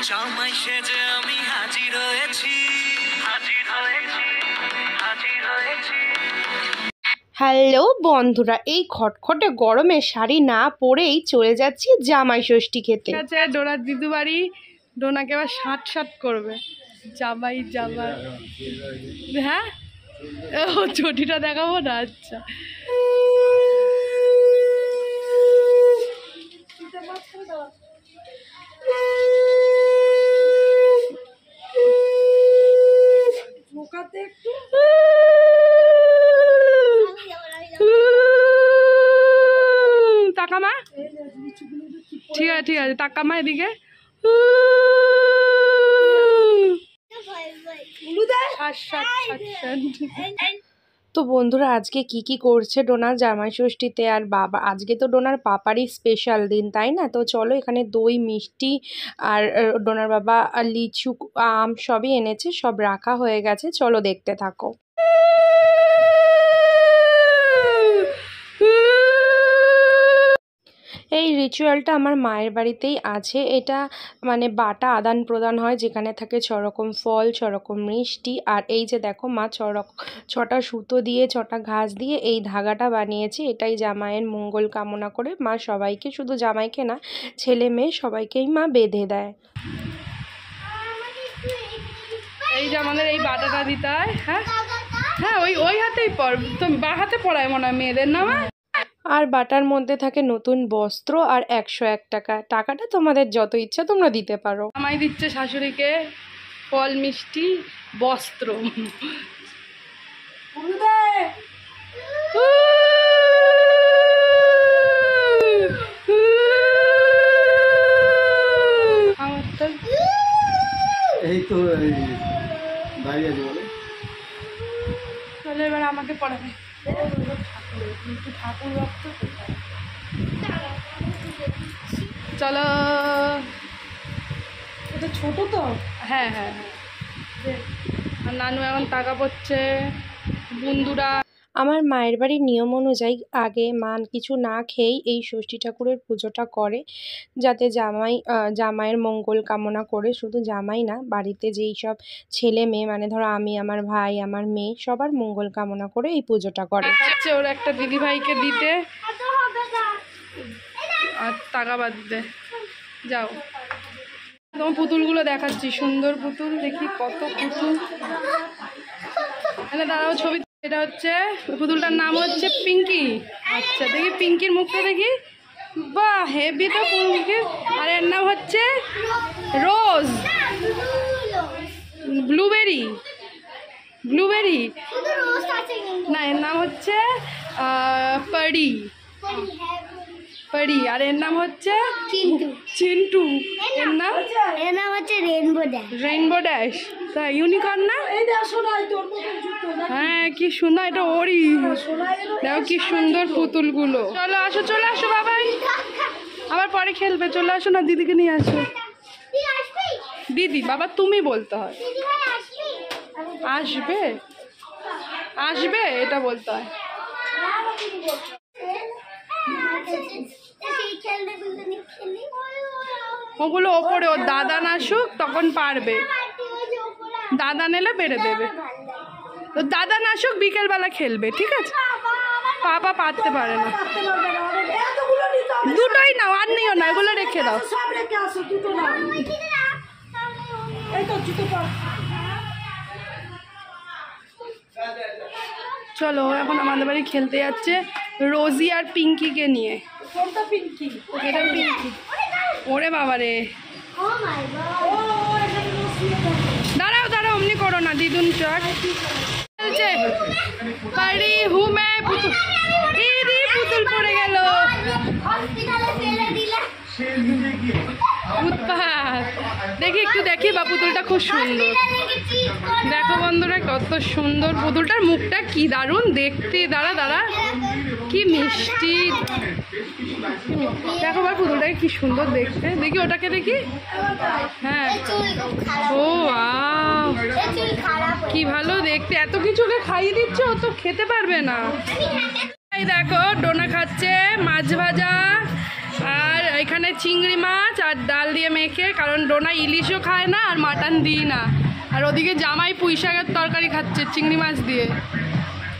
জামাই সেজে আমি হাজির হয়েছি, হাজির হয়েছি, হাজির হয়েছি। হ্যালো বন্ধুরা, এই খটখটে গরমে শাড়ি না পরেই চলে যাচ্ছি জামাই ষষ্ঠী খেতে। ঠিক আছে, ডোনার দিদু বাড়ি। ডোনাকে আবার সাট করবে জামাই জামাই। হ্যাঁ, ও চটিটা দেখাবো না? আচ্ছা, তাকামা। ঠিক আছে ঠিক আছে, তাকামা এদিকে। তো বন্ধুরা, আজকে কি করছে ডোনার জামাই ষষ্ঠীতে? আর বাবা, আজকে তো ডোনার পাপারই স্পেশাল দিন, তাই না? তো চলো, এখানে দই মিষ্টি আর ডোনার বাবা লিচু আম সবই এনেছে, সব রাখা হয়ে গেছে। চলো দেখতে থাকো। এই রিচুয়ালটা আমার মায়ের বাড়িতেই আছে। এটা মানে বাটা আদান প্রদান হয়, যেখানে থাকে 6 রকম ফল, 6 রকম মিষ্টি। আর এই যে দেখো, মা 6টা সুতো দিয়ে, 6টা ঘাস দিয়ে এই ধাগাটা বানিয়েছে। এটাই জামাইয়ের মঙ্গল কামনা করে মা সবাইকে, শুধু জামাইকে না, ছেলে মেয়ে সবাইকেই মা বেঁধে দেয়। এই যে আমাদের এই বাটাটা দিতে হয়। হ্যাঁ হ্যাঁ, ওই হাতেই পর, তো বা হাতে পড়ায় মনে হয় মেয়েদের নামে। আর বাটার মধ্যে থাকে নতুন বস্ত্র আর 101 টাকা। টাকাটা তোমাদের যত ইচ্ছা তোমরা দিতে পারো। জামাই দিচ্ছে শাশুড়িকে ফল মিষ্টি বস্ত্র। এই তো দাঁড়িয়ে আছে বলে। চলো এবার আমাকে পড়াবে। ঠাকুর ভক্ত, চলো। এটা ছোট তো। হ্যাঁ হ্যাঁ হ্যাঁ, আর নানু এখন টাকা পড়ছে বন্ধুরা। আমার মায়ের বাড়ির নিয়ম অনুযায়ী আগে মা কিছু না খেয়েই এই ষষ্ঠী ঠাকুরের পুজোটা করে, যাতে জামাইয়ের মঙ্গল কামনা করে। শুধু জামাই না, বাড়িতে যেই সব ছেলে মেয়ে, মানে ধরো আমি, আমার ভাই, আমার মেয়ে, সবার মঙ্গল কামনা করে এই পুজোটা করে। হচ্ছে ওর একটা দিদিভাইকে দিতে আর টাকা বাদ দিতে। যাও, তোমার পুতুলগুলো দেখাচ্ছি, সুন্দর পুতুল। দেখি কত পুতুল। এখানে দাঁড়াও, ছবি। এটা হচ্ছে পুতুলটার নাম হচ্ছে পিঙ্কি। আচ্ছা, দেখি পিঙ্কির মুখটা দেখি। বাহ, হেভি তো পিঙ্কির। আর এর নাম হচ্ছে রোজ। ব্লুবেরি না, এর নাম হচ্ছে পরি। আর এর নাম হচ্ছে চিন্টু। এর নাম হচ্ছে রেইনবো ড্যাশ। তা ইউনিকর্ন না? হ্যাঁ, কি সুন্দর। এটা ওরই। দেখো কি সুন্দর পুতুলগুলো। চলো আসো, চলে আসো বাবাই, আবার পরে খেলবে। চলে আসো না, দিদিকে নিয়ে আসো। দিদি বাবা তুমি বলতে হয়। আসবে আসবে এটা বলতে হয়। ওগুলো ওপরে, ওর দাদা নাসুক তখন পারবে। দাদা নিলে বেড়ে দেবে। তো দাদা নাসুক, বিকেলবেলা খেলবে, ঠিক আছে? পাপা পারতে পারে না। দুটোই নাও, আর নিও না, এগুলো রেখে দাও। চলো, এখন আমাদের বাড়ি খেলতে যাচ্ছে রোজি আর পিঙ্কিকে নিয়ে। এটা পিঙ্কি। ওরে বাবা রে, দাঁড়াও অমনি করো না, দিদুন চট চলছে। পারি হুমে পুতুল, পুতুল পড়ে গেল। উৎপাত। দেখি একটু দেখি, বা পুতুলটা খুব সুন্দর। দেখো বন্ধুরা, কত সুন্দর পুতুলটার মুখটা, কি দারুণ দেখতে। দাঁড়া, কি মিষ্টি। দেখো ভাই, পুতুলটাকে কি সুন্দর দেখতে। দেখি ওটাকে, দেখি। হ্যাঁ, ও কি ভালো দেখতে। এত কিছুকে খাইয়ে দিচ্ছে, ও তো খেতে পারবে না। এই দেখো, ডোনা খাচ্ছে মাছ ভাজা আর এখানে চিংড়ি মাছ আর ডাল দিয়ে মেখে, কারণ ডোনা ইলিশও খায় না আর মাটন দিই না। আর ওদিকে জামাই পুঁই শাকের তরকারি খাচ্ছে চিংড়ি মাছ দিয়ে।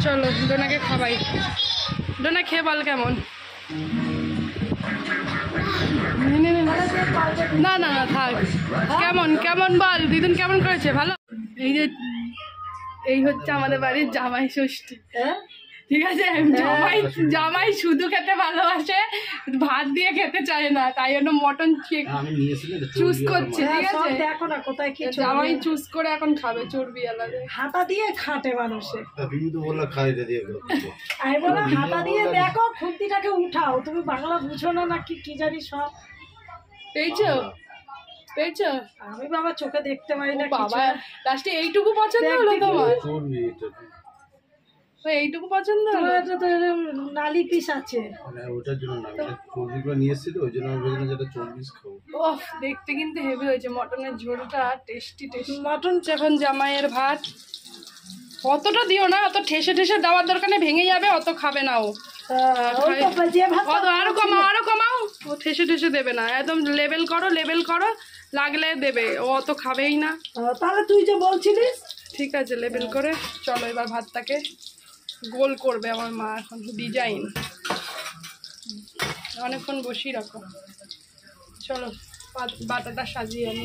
চলো ডোনাকে খাবাই। ডোনা খেয়ে বল কেমন। না না না থাক। কেমন কেমন বল দিদুন কেমন করেছে? ভালো। এই হচ্ছে আমাদের বাড়ির জামাই ষষ্ঠী। ঠিক আছে, জামাই শুধু খেতে ভালোবাসে, ভাত দিয়ে খেতে চায় না, তাই জন্য মটন চুজ করছে। ঠিক আছে, দেখো না কোথায় কি জামাই চুজ করে এখন খাবে চর্বি আলাদা। হাতা দিয়ে খাটে মানুষে। তুমি তো বললা খাইতে দিয়ে আমি বললাম হাতা দিয়ে দেখো, খুন্তিটাকে উঠাও। তুমি বাংলা বুঝো না নাকি কি জানি সব। পেয়েছো পেয়েছো? আমি বাবা চোখে দেখতে পাই না বাবা লাস্টে এইটুকু পছন্দ হলো তোমার? এইটুকু পছন্দ হলো? এটা তো নালি পিস আছে, মানে ওটার জন্য না, চর্বিগুলো নিয়ে এসেছি তো ওই জন্য আমি ভেবেছিলাম যেটা চর্বিস খাবো। ওহ দেখতে কিন্তু হেভি হয়েছে মটনের ঝোলটা, টেস্টি টেস্টি। মটন এখন জামাইয়ের ভাত। অতটা দিও না, অত ঠেসে ঠেসে দেওয়ার দরকার নেই, ভেঙে যাবে, অত খাবে না ও। আরো কমাও আরো কমাও, ও ঠেসে ঠেসে দেবে না, একদম লেবেল করো লেবেল করো, লাগলে দেবে, ও অত খাবেই না। তাহলে তুই যে বলছিলিস ঠিক আছে লেবেল করে। চলো এবার ভাতটাকে গোল করবে আমার মা, এখন ডিজাইন অনেকক্ষণ বসিয়ে রাখো। চলো বাটাটা সাজিয়ে আনি।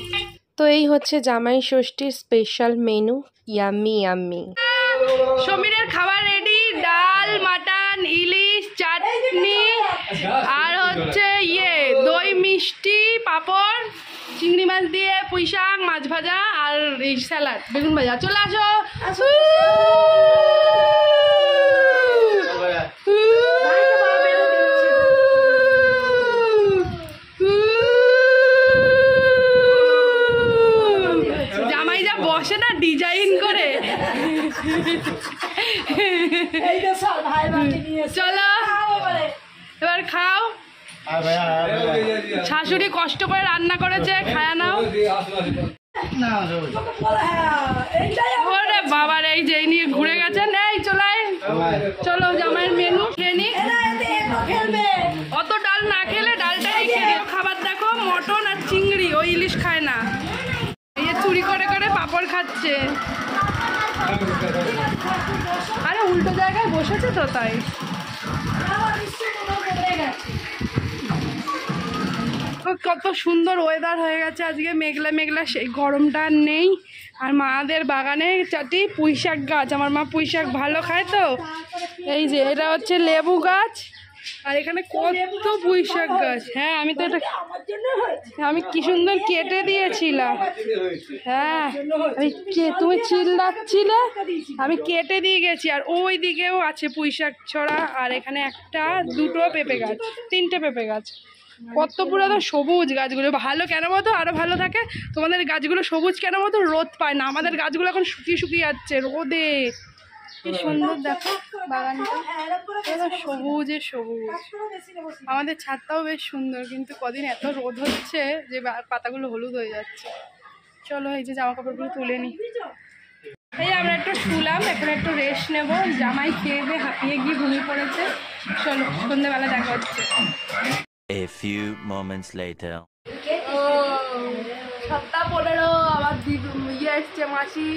তো এই হচ্ছে জামাই ষষ্ঠীর স্পেশাল মেনু, ইয়াম্মি ইয়াম্মি। সমীরের খাবার রেডি, ডাল, মাটন, ইলিশ, চাটনি, আর হচ্ছে দই মিষ্টি, পাঁপড়, চিংড়ি মাছ দিয়ে পুঁই শাক, মাছ ভাজা আর এই স্যালাড, বেগুন ভাজা। চলে আসো। জামাই যা বসে না ডিজাইন করে। চলো এবার খাও। শাশুড়ি কষ্ট করে রান্না করেছে, খায়া নাও। ওরে বাবার এই যে নিয়ে ঘুরে গেছেন। এই চলাই, চলো জামাইয়ের মেনু খেয়ে নি। অত ডাল না খেলে ডালটাই খেয়ে দিও। খাবার দেখো মটন আর চিংড়ি, ওই ইলিশ খায় না। এই যে চুরি করে করে পাঁপড় খাচ্ছে। আরে উল্টো জায়গায় বসেছে তো তাই। কত সুন্দর ওয়েদার হয়ে গেছে আজকে, মেঘলা মেঘলা, সেই গরমটা আর নেই। আর মাদের বাগানে চাটি পুঁই শাক গাছ, আমার মা পুঁই শাক ভালো খায় তো। এই যে এটা হচ্ছে লেবু গাছ, আর এখানে কত পুঁই শাক গাছ। হ্যাঁ আমি তো এটা আমি কি সুন্দর কেটে দিয়েছিলাম। হ্যাঁ তুমি চিল্লাচ্ছিলে, আমি কেটে দিয়ে গেছি। আর ওই দিকেও আছে পুঁই শাক ছড়া, আর এখানে একটা দুটো পেঁপে গাছ, তিনটে পেঁপে গাছ। কত পুরো সবুজ গাছগুলো। ভালো কেন মতো আরো ভালো থাকে, তোমাদের গাছগুলো সবুজ কেন মতো রোদ পায় না, আমাদের গাছগুলো এখন শুকিয়ে শুকিয়ে যাচ্ছে রোদে। কি সুন্দর দেখো বাগানটা, সবুজে সবুজ। আমাদের ছাদটাও বেশ সুন্দর, কিন্তু কদিন এত রোদ হচ্ছে যে পাতাগুলো হলুদ হয়ে যাচ্ছে। চলো এই যে জামা কাপড়গুলো তুলে নিই। এই আমরা একটু শুলাম, এখন একটু রেস্ট নেবো। জামাই খেয়ে দিয়ে হাঁপিয়ে গিয়ে ঘুমিয়ে পড়েছে। চলো সন্ধ্যেবেলা দেখা হচ্ছে। A few moments later. 7:15 আমার এসছে মাসি,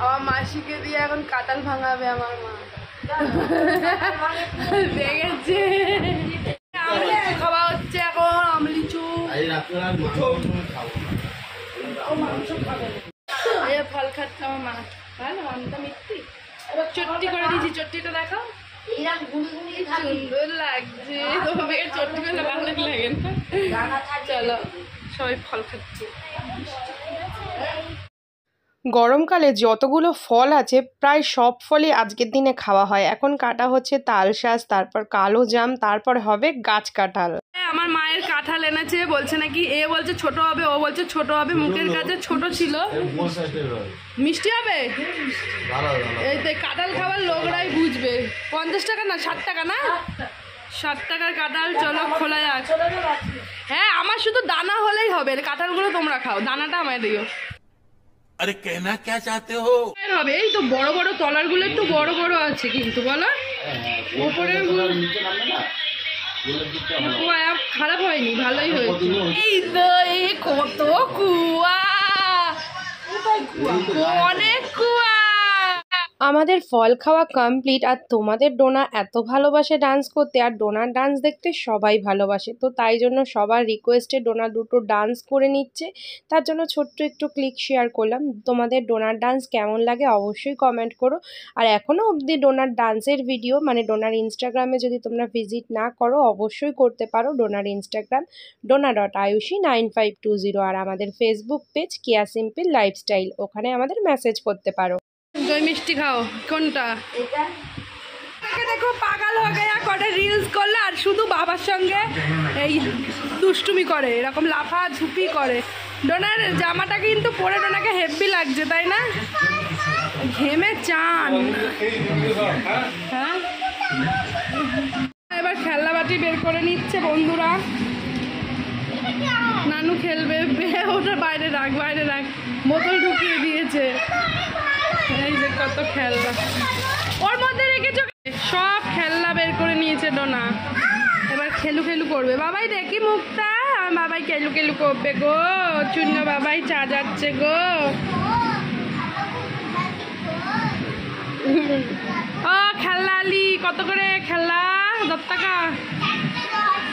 আমার মাসিকে দিয়ে এখন কাঁঠাল ভাঙাবে আমার মা। দেখেছে খাওয়া হচ্ছে এখন আমলিচু, ফল খাচ্ছে আমার মা। ভালো আমটা মিষ্টি, চট্টি করে দিয়েছি। চট্টিটা দেখো সুন্দর লাগছে, তোমাকে চট্টি করলে ভালো লাগে না? চলো সবাই ফল খাচ্ছি। গরমকালে যতগুলো ফল আছে প্রায় সব ফলই আজকের দিনে খাওয়া হয়। এখন কাটা হচ্ছে তালশাঁস, তারপর কালো জাম, তারপর হবে গাছ কাঁঠাল। আমার মায়ের কাঁঠাল এনেছে, বলছে নাকি এ বলছে ছোট হবে, ও বলছে ছোট হবে, মুখের কাছে ছোট ছিল। মিষ্টি হবে, এই তো কাঁঠাল খাবার লোকরাই বুঝবে। 50 টাকা না 60 টাকা না, 60 টাকার কাঁঠাল। চলো খোলা যাক। হ্যাঁ আমার শুধু দানা হলেই হবে, কাঁঠালগুলো তোমরা খাও, দানাটা আমায় দিও। अरे कहना क्या चाहते हो? হবে এই তো বড় বড় তলার গুলো একটু বড় বড় আছে, কিন্তু বলো উপরের গুলো কুয়া খারাপ হয়নি, ভালোই হয়েছে। এই তো এই কত কুয়া, অনেক কুয়া। আমাদের ফল খাওয়া কমপ্লিট। আর তোমাদের ডোনা এত ভালোবাসে ডান্স করতে, আর ডোনার ডান্স দেখতে সবাই ভালোবাসে, তো তাই জন্য সবার রিকোয়েস্টে ডোনা দুটো ডান্স করে নিচ্ছে। তার জন্য ছোট্ট একটু ক্লিক শেয়ার করলাম। তোমাদের ডোনার ডান্স কেমন লাগে অবশ্যই কমেন্ট করো। আর এখনও অবধি ডোনার ডান্সের ভিডিও মানে ডোনার ইনস্টাগ্রামে যদি তোমরা ভিজিট না করো অবশ্যই করতে পারো। ডোনার ইনস্টাগ্রাম dona.ayushi9520, আর আমাদের ফেসবুক পেজ কেয়া সিম্পল লাইফস্টাইল, ওখানে আমাদের মেসেজ করতে পারো। দই মিষ্টি খাও কোনটা? দেখো পাগল হয়ে গেয়া কটা রিলস করলে আর শুধু বাবার সঙ্গে এই দুষ্টুমি করে, এরকম লাফা ঝুপি করে। ডোনার জামাটা কিন্তু পরে ডোনাকে হেভি লাগছে, তাই না? ঘেমে চান। হ্যাঁ, এবার খেলনা বাটি বের করে নিচ্ছে বন্ধুরা। নানু খেলবে, ওটা বাইরে রাখ, বাইরে রাখ। বোতল ঢুকিয়ে দিয়েছে। এই যে কত খেলনা ওর মধ্যে রেখেছো, সব খেলনা বের করে নিয়েছে ডোনা। এবার খেলু খেলু করবে। বাবাই দেখি মুখটা, বাবাই খেলু খেলু করবে গো। চূন্য বাবাই চা যাচ্ছে গো। ও খেলনা আলি কত করে খেলনা? 10 টাকা।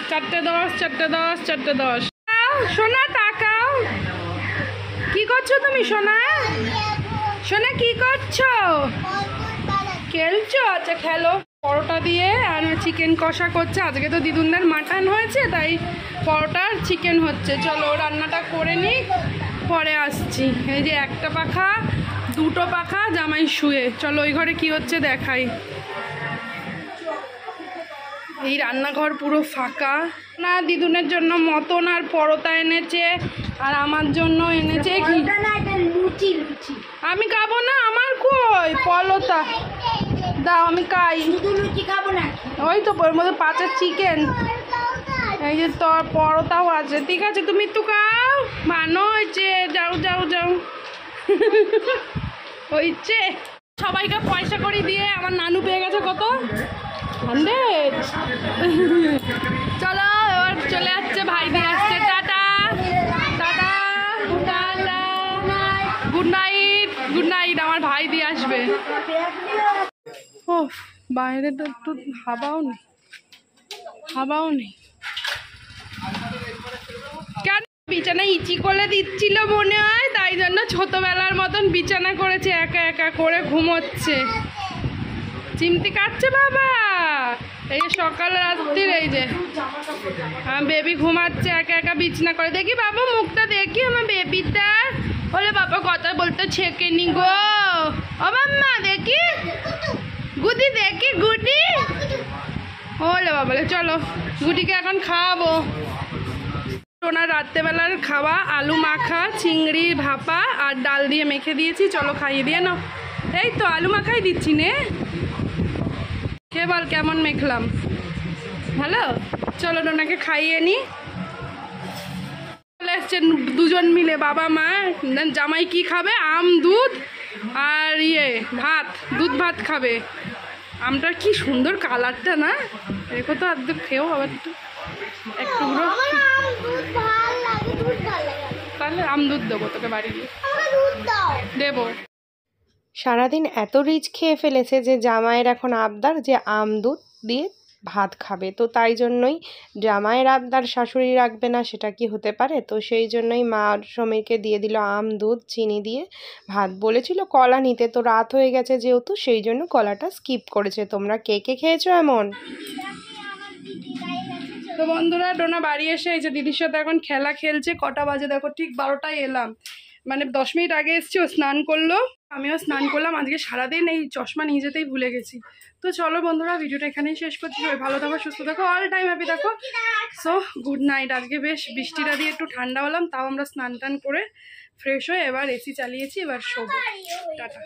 4টে 10, 4টে 10, 4টে 10। সোনা টাকাও। কি করছো তুমি সোনা? সোনা কি করছো? খেলছো? আচ্ছা খেলো। পরোটা দিয়ে আর চিকেন কষা করছে। আজকে তো দিদুনদের মাটন হয়েছে, তাই পরোটা আর চিকেন হচ্ছে। চলো রান্নাটা করে নিই, পরে আসছি। এই যে একটা পাখা, দুটো পাখা, জামাই শুয়ে। চলো ওই ঘরে কি হচ্ছে দেখাই। এই রান্নাঘর পুরো ফাঁকা। না দিদুনের জন্য মটন আর পরোটা এনেছে, আর আমার জন্য এনেছে কি? আমি খাবো না, আমার কই পরোটা দাও, আমি খাই। ওই তো ওর মধ্যে 5 চিকেন, এই যে তোর পরোটাও আছে। ঠিক আছে তুমি একটু খাও, ভালো হয়েছে। যাও যাও যাও। হয়েছে। সবাইকে পয়সা করে দিয়ে আমার নানু পেয়ে গেছে কত? 100। চলো এবার চলে যাচ্ছে, ভাই দিয়ে আসছে। Tata tata tata, good night good night. আমার ভাই দিয়ে আসবে। ও বাইরে তো একটু হাওয়াও নেই, হাওয়াও নেই। কেন বিছানা ইচি করে দিচ্ছিল মনে হয়, তাই জন্য ছোটবেলার মতন বিছানা করেছে, একা একা করে ঘুমোচ্ছে। চিমটি কাটছে বাবা। এই যে সকাল রাত্রির, এই যে বেবি ঘুমাচ্ছে একা একা বিছানা করে। দেখি বাবা মুখটা দেখি আমার বেবিটা। বলে বাবা কথা বলতে ছেকেনি গো। ও মাম্মা দেখি গুদি, দেখি গুডি। ওলে বাবা, চলো গুডিকে এখন খাওয়াবো। ওনার রাত্রেবেলার খাওয়া আলু মাখা, চিংড়ি ভাপা আর ডাল দিয়ে মেখে দিয়েছি। চলো খাইয়ে দিয়ে নাও। এই তো আলু মাখাই দিচ্ছি নে, কে বল কেমন মেখলাম? ভালো। চলো ওনাকে খাইয়ে নি। চলে এসছেন দুজন মিলে, বাবা মা। জামাই কি খাবে? আম দুধ আর ভাত, দুধ ভাত খাবে। আমটার কি সুন্দর কালারটা না? দেখো তো, আর খেয়েও আবার একটু তাহলে আম দুধ দেবো তোকে বাড়ি গিয়ে দেবো। সারাদিন এত রিচ খেয়ে ফেলেছে যে জামাইয়ের এখন আবদার যে আম দুধ দিয়ে ভাত খাবে। তো তাই জন্যই জামাইয়ের আবদার শাশুড়ি রাখবে না, সেটা কি হতে পারে? তো সেই জন্যই মা সমীরকে দিয়ে দিল আম দুধ চিনি দিয়ে ভাত। বলেছিল কলা নিতে, তো রাত হয়ে গেছে যেহেতু, সেই জন্য কলাটা স্কিপ করেছে। তোমরা কে কে খেয়েছো এমন? তো বন্ধুরা ডোনা বাড়ি এসে এই যে দিদির সাথে এখন খেলা খেলছে। কটা বাজে দেখো, ঠিক 12টায় এলাম, মানে 10 মিনিট আগে এসছি। ও স্নান করলো, আমিও স্নান করলাম। আজকে সারাদিন এই চশমা নিয়ে যেতেই ভুলে গেছি। তো চলো বন্ধুরা ভিডিওটা এখানেই শেষ করছি। সবাই ভালো থাকো, সুস্থ থাকো, অল টাইম হ্যাপি থাকো। So good night. আজকে বেশ বৃষ্টিটা দিয়ে একটু ঠান্ডা হলাম, তাও আমরা স্নান টান করে ফ্রেশ হয়ে এবার এসি চালিয়েছি, এবার শোবো। টাটা।